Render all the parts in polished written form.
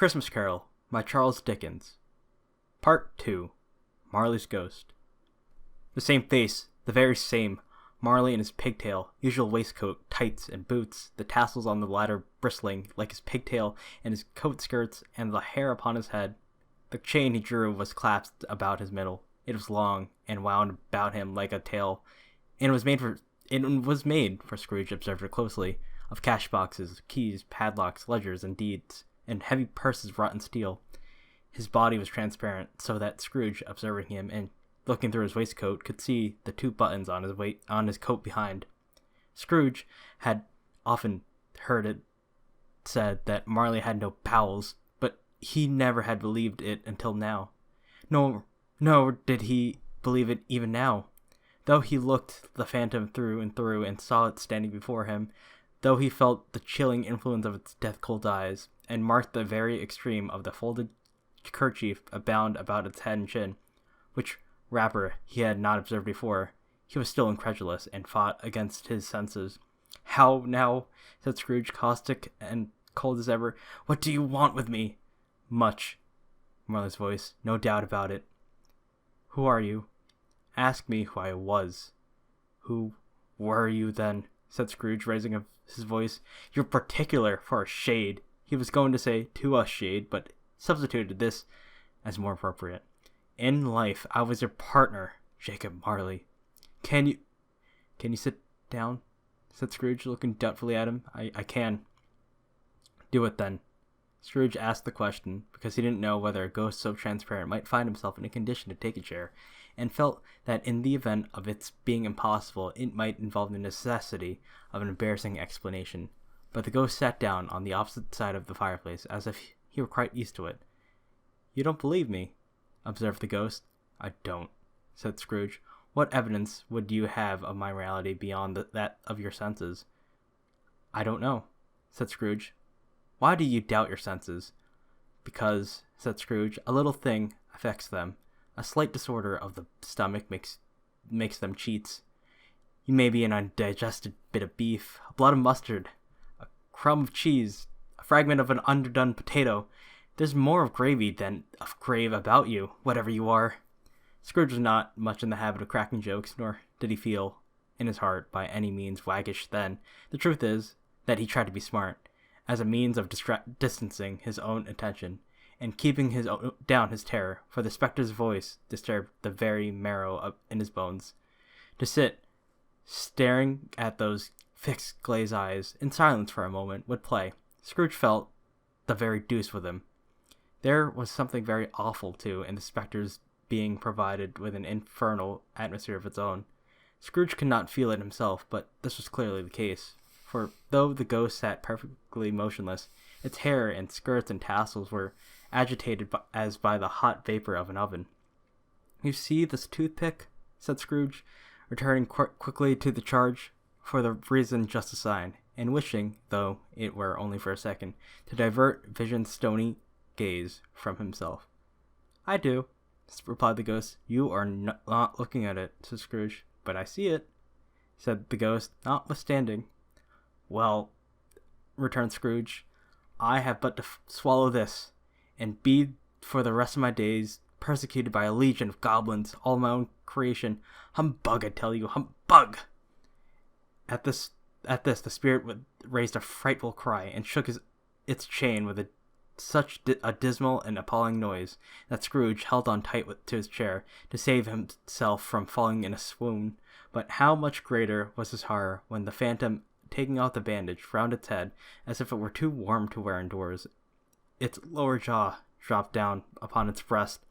Christmas Carol by Charles Dickens. Part 2. Marley's Ghost. The same face, the very same. Marley in his pigtail, usual waistcoat, tights, and boots, the tassels on the latter bristling like his pigtail and his coat skirts, and the hair upon his head. The chain he drew was clasped about his middle. It was long, and wound about him like a tail, and it was made for Scrooge observed it closely, of cash boxes, keys, padlocks, ledgers, and deeds, and heavy purses wrought in steel. His body was transparent, so that Scrooge, observing him and looking through his waistcoat, could see the 2 buttons on his coat behind. Scrooge had often heard it said that Marley had no bowels, but he never had believed it until now. Nor did he believe it even now. Though he looked the phantom through and through and saw it standing before him, though he felt the chilling influence of its death-cold eyes, and marked the very extreme of the folded kerchief bound about its head and chin, which wrapper he had not observed before, he was still incredulous, and fought against his senses. "How now?" said Scrooge, caustic and cold as ever. "What do you want with me?" "Much." Marley's voice. "No doubt about it." "Who are you?" "Ask me who I was." "Who were you, then?" said Scrooge, raising his voice. "You're particular for a shade." He was going to say "to a shade," but substituted this as more appropriate. "In life, I was your partner, Jacob Marley." Can you sit down?" said Scrooge, looking doubtfully at him. I can." "Do it, then." Scrooge asked the question because he didn't know whether a ghost so transparent might find himself in a condition to take a chair, and felt that in the event of its being impossible, it might involve the necessity of an embarrassing explanation. But the ghost sat down on the opposite side of the fireplace, as if he were quite used to it. "You don't believe me?" observed the ghost. "I don't," said Scrooge. "What evidence would you have of my reality beyond that of your senses?" "I don't know," said Scrooge. "Why do you doubt your senses?" "Because," said Scrooge, "a little thing affects them. A slight disorder of the stomach makes them cheats. You may be an undigested bit of beef, a blot of mustard, a crumb of cheese, a fragment of an underdone potato. There's more of gravy than of grave about you, whatever you are." Scrooge was not much in the habit of cracking jokes, nor did he feel, in his heart, by any means waggish then. The truth is that he tried to be smart, as a means of distancing his own attention, and keeping down his terror, for the spectre's voice disturbed the very marrow in his bones. To sit, staring at those fixed glazed eyes, in silence for a moment, would play, Scrooge felt, the very deuce with him. There was something very awful, too, in the spectre's being provided with an infernal atmosphere of its own. Scrooge could not feel it himself, but this was clearly the case, for though the ghost sat perfectly motionless, its hair and skirts and tassels were agitated as by the hot vapor of an oven. "You see this toothpick?" said Scrooge, returning quickly to the charge, for the reason just assigned, and wishing, though it were only for a second, to divert Vision's stony gaze from himself. "I do," replied the ghost. "You are not looking at it," said Scrooge. "But I see it," said the ghost, notwithstanding. "Well," returned Scrooge, "I have but to swallow this, and be for the rest of my days persecuted by a legion of goblins, all my own creation. Humbug, I tell you, humbug!" At this, the spirit raised a frightful cry, and shook its chain with such a dismal and appalling noise that Scrooge held on tight to his chair to save himself from falling in a swoon. But how much greater was his horror when the phantom, taking off the bandage round its head, as if it were too warm to wear indoors, its lower jaw dropped down upon its breast.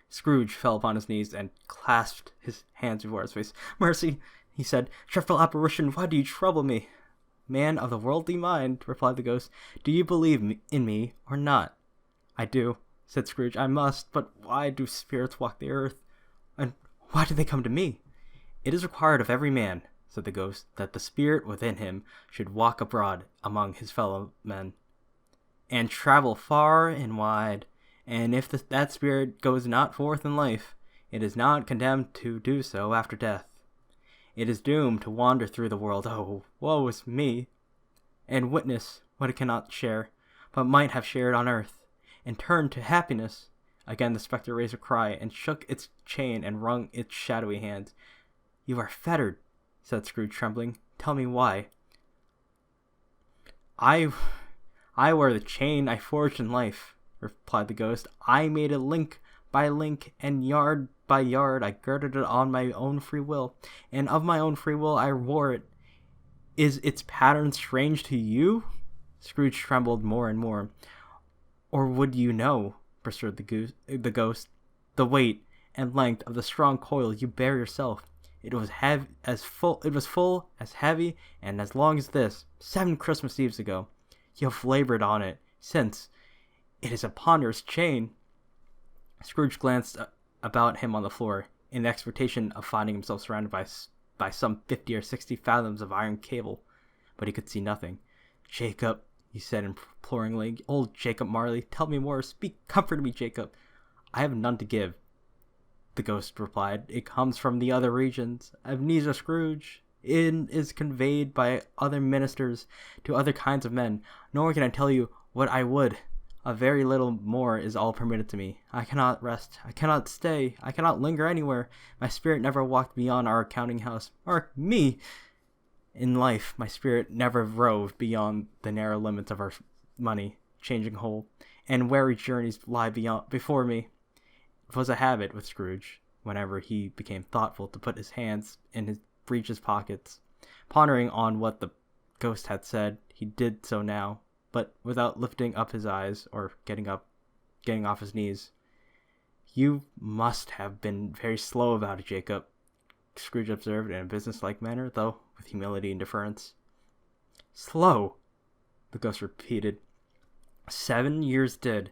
Scrooge fell upon his knees and clasped his hands before his face. "Mercy," he said. "Dreadful apparition, why do you trouble me?" "Man of the worldly mind," replied the ghost, "do you believe in me or not?" "I do," said Scrooge. "I must, but why do spirits walk the earth? And why do they come to me?" "It is required of every man," said the ghost, "that the spirit within him should walk abroad among his fellow men, and travel far and wide, and if that spirit goes not forth in life, it is not condemned to do so after death. It is doomed to wander through the world, oh, woe is me, and witness what it cannot share, but might have shared on earth, and turned to happiness. Again the spectre raised a cry, and shook its chain, and wrung its shadowy hands. "You are fettered," said Scrooge, trembling. "Tell me why." I wear the chain I forged in life," replied the ghost. "I made it link by link, and yard by yard I girded it on my own free will, and of my own free will I wore it. Is its pattern strange to you?" Scrooge trembled more and more. "Or would you know," pursued the ghost, "the weight and length of the strong coil you bear yourself? It was full, as heavy, and as long as this, 7 Christmas Eves ago. You have labored on it since. It is a ponderous chain." Scrooge glanced about him on the floor, in the expectation of finding himself surrounded by some 50 or 60 fathoms of iron cable, but he could see nothing. "Jacob," he said imploringly, "old Jacob Marley, tell me more. Speak comfort to me, Jacob." "I have none to give," the ghost replied. "It comes from the other regions. Ebenezer Scrooge is conveyed by other ministers to other kinds of men. Nor can I tell you what I would. A very little more is all permitted to me. I cannot rest. I cannot stay. I cannot linger anywhere. My spirit never walked beyond our counting house. Mark me! In life, my spirit never roved beyond the narrow limits of our money changing hole, and weary journeys lie before me." It was a habit with Scrooge, whenever he became thoughtful, to put his hands in his breeches pockets. Pondering on what the ghost had said, he did so now, but without lifting up his eyes or getting off his knees. "You must have been very slow about it, Jacob," Scrooge observed in a businesslike manner, though with humility and deference. "Slow," the ghost repeated. 7 years did,"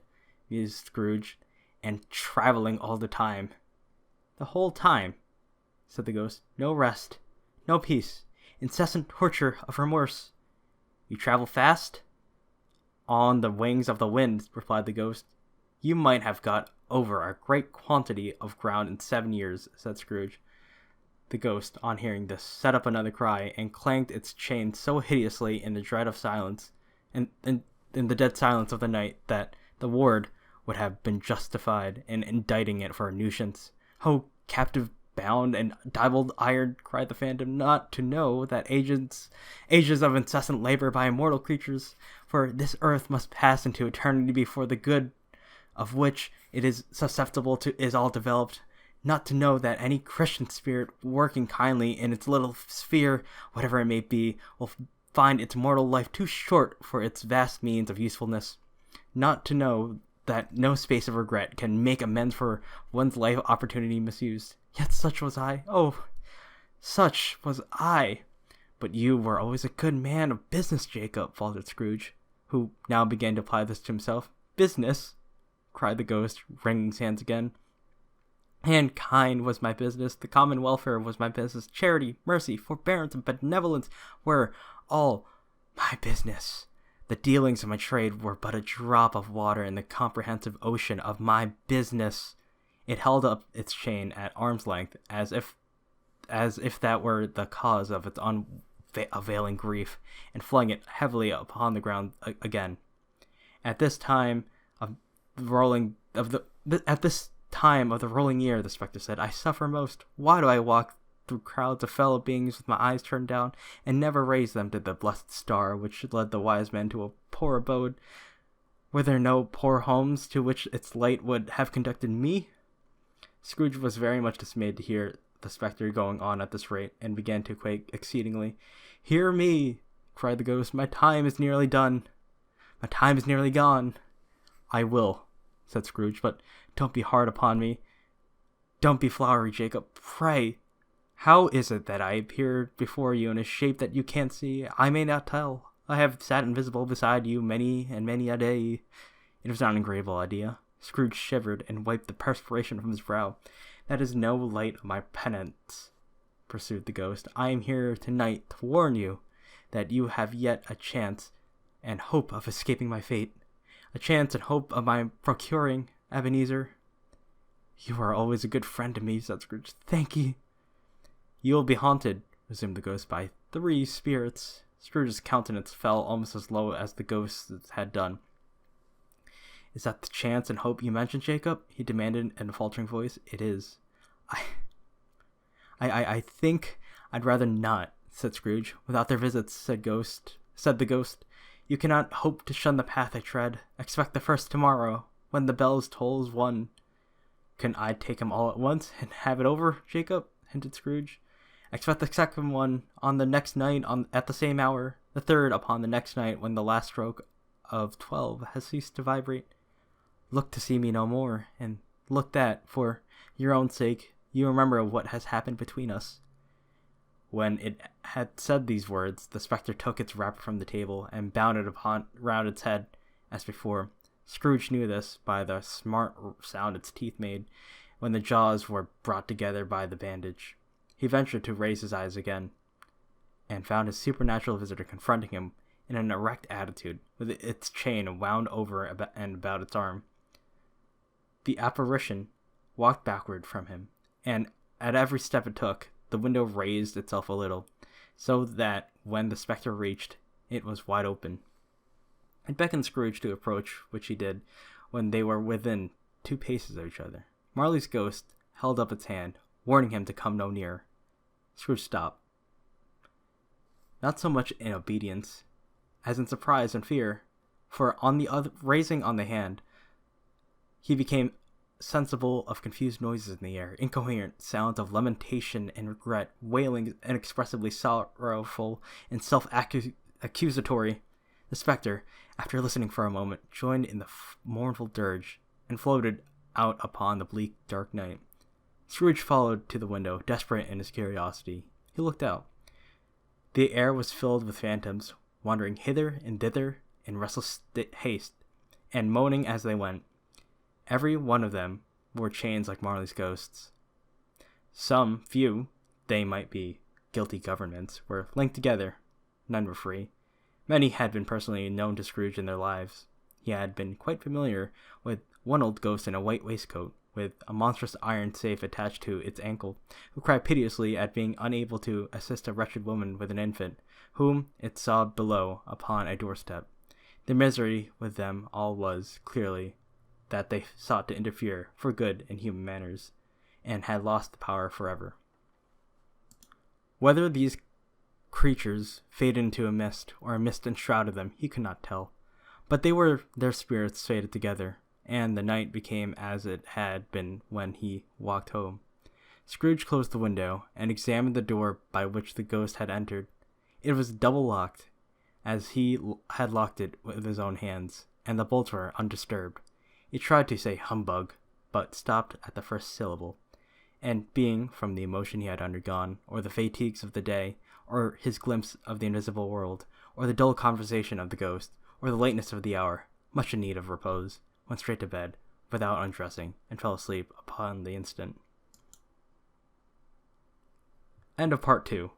mused Scrooge, "and traveling all the time." "The whole time," said the ghost. "No rest, no peace, incessant torture of remorse." "You travel fast?" "On the wings of the wind," replied the ghost. "You might have got over a great quantity of ground in 7 years," said Scrooge. The ghost, on hearing this, set up another cry, and clanked its chain so hideously in the dread of silence, in the dead silence of the night, that the ward would have been justified in indicting it for a nuisance. "Oh, captive bound and diaboled iron," cried the phantom, "not to know that ages of incessant labor by immortal creatures for this earth must pass into eternity before the good of which it is susceptible to is all developed. Not to know that any Christian spirit working kindly in its little sphere, whatever it may be, will find its mortal life too short for its vast means of usefulness. Not to know that no space of regret can make amends for one's life opportunity misused. Yet such was I. Oh, such was I." "But you were always a good man of business, Jacob," faltered Scrooge, who now began to apply this to himself. "Business?" cried the ghost, wringing his hands again. "Mankind was my business. The common welfare was my business. Charity, mercy, forbearance, and benevolence were all my business. The dealings of my trade were but a drop of water in the comprehensive ocean of my business." It held up its chain at arm's length, as if that were the cause of its unavailing grief, and flung it heavily upon the ground again. At this time of the rolling year," the spectre said, "I suffer most. Why do I walk through crowds of fellow beings with my eyes turned down, and never raise them to the blessed star which led the wise men to a poor abode? Were there no poor homes to which its light would have conducted me?" Scrooge was very much dismayed to hear the spectre going on at this rate, and began to quake exceedingly. "Hear me!" cried the ghost. "My time is nearly done. My time is nearly gone." "I will," said Scrooge, "but don't be hard upon me. Don't be flowery, Jacob. Pray, how is it that I appear before you in a shape that you can't see? I may not tell. I have sat invisible beside you many and many a day." It was not an agreeable idea. Scrooge shivered and wiped the perspiration from his brow. "That is no light of my penance," pursued the ghost. "I am here tonight to warn you that you have yet a chance and hope of escaping my fate. A chance and hope of my procuring Ebenezer." "You are always a good friend to me," said Scrooge. "Thank ye." "You will be haunted," resumed the ghost, "by 3 spirits. Scrooge's countenance fell almost as low as the ghost's had done. Is that the chance and hope you mentioned, Jacob? He demanded in a faltering voice. It is. I think I'd rather not, said Scrooge. Without their visits, said the ghost. You cannot hope to shun the path I tread. Expect the first tomorrow, when the bells tolls one. Can I take 'em all at once and have it over, Jacob? Hinted Scrooge. Expect the second one on the next night at the same hour, the third upon the next night when the last stroke of 12 has ceased to vibrate. Look to see me no more, and look that, for your own sake, you remember what has happened between us. When it had said these words, the spectre took its wrapper from the table and bounded round its head as before. Scrooge knew this by the smart sound its teeth made when the jaws were brought together by the bandage. He ventured to raise his eyes again, and found his supernatural visitor confronting him in an erect attitude, with its chain wound over and about its arm. The apparition walked backward from him, and at every step it took, the window raised itself a little, so that when the spectre reached, it was wide open. It beckoned Scrooge to approach, which he did when they were within 2 paces of each other. Marley's ghost held up its hand, warning him to come no nearer. Scrooge stopped. Not so much in obedience as in surprise and fear, for on the raising on the hand, he became sensible of confused noises in the air, incoherent sounds of lamentation and regret, wailing inexpressibly sorrowful and self-accusatory. The spectre, after listening for a moment, joined in the mournful dirge, and floated out upon the bleak, dark night. Scrooge followed to the window, desperate in his curiosity. He looked out. The air was filled with phantoms, wandering hither and thither in restless haste, and moaning as they went. Every one of them wore chains like Marley's ghosts. Some few, they might be, guilty governments, were linked together. None were free. Many had been personally known to Scrooge in their lives. He had been quite familiar with one old ghost in a white waistcoat, with a monstrous iron safe attached to its ankle, who cried piteously at being unable to assist a wretched woman with an infant, whom it saw below upon a doorstep. The misery with them all was, clearly, that they sought to interfere for good in human manners, and had lost the power forever. Whether these creatures faded into a mist, or a mist enshrouded them, he could not tell, but their spirits faded together, and the night became as it had been when he walked home. Scrooge closed the window, and examined the door by which the ghost had entered. It was double locked, as he had locked it with his own hands, and the bolts were undisturbed. He tried to say humbug, but stopped at the first syllable, and being, from the emotion he had undergone, or the fatigues of the day, or his glimpse of the invisible world, or the dull conversation of the ghost, or the lateness of the hour, much in need of repose, went straight to bed, without undressing, and fell asleep upon the instant. End of Part 2.